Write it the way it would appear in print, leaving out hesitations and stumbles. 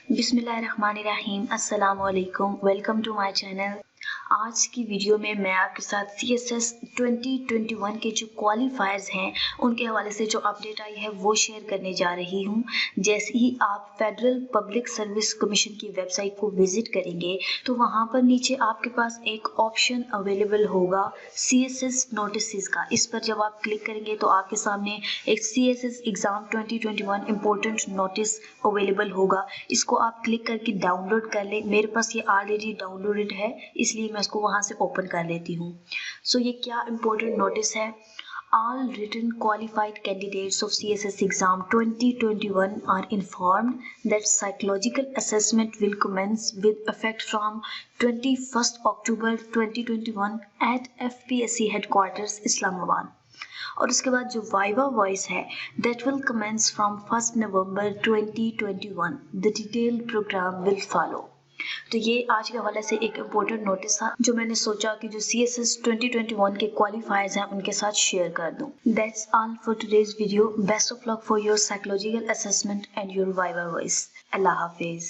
बिस्मिल्लाहिर्रहमानिर्रहीम, अस्सलाम वालेकुम, वेलकम टू माय चैनल। आज की वीडियो में मैं आपके साथ CSS 2021 के जो क्वालिफायर्स हैं उनके हवाले से जो अपडेट आई है वो शेयर करने जा रही हूँ। जैसे ही आप फेडरल पब्लिक सर्विस कमीशन की वेबसाइट को विजिट करेंगे तो वहाँ पर नीचे आपके पास एक ऑप्शन अवेलेबल होगा CSS नोटिस का। इस पर जब आप क्लिक करेंगे तो आपके सामने एक CSS exam 2021 important notice available होगा। इसको आप क्लिक करके डाउनलोड कर लें। मेरे पास ये ऑलरेडी डाउनलोडेड है, इसलिए मैं इसको वहां से ओपन कर लेती हूँ। सो ये क्या इम्पोर्टेंट नोटिस है? All written qualified candidates of CSS exam 2021 are informed that psychological assessment will commence with effect from 21st October 2021 at FPSC headquarters Islamabad। और उसके बाद जो वाइवा वॉइस है that will commence from 1st November 2021। The detailed program will follow। तो ये आज के हवाले से एक इम्पोर्टेंट नोटिस था जो मैंने सोचा कि जो CSS 2021 के क्वालिफायर्स हैं उनके साथ शेयर कर दूं। That's all for today's video. Best of luck for your psychological assessment and your viva voice. Allah Hafiz.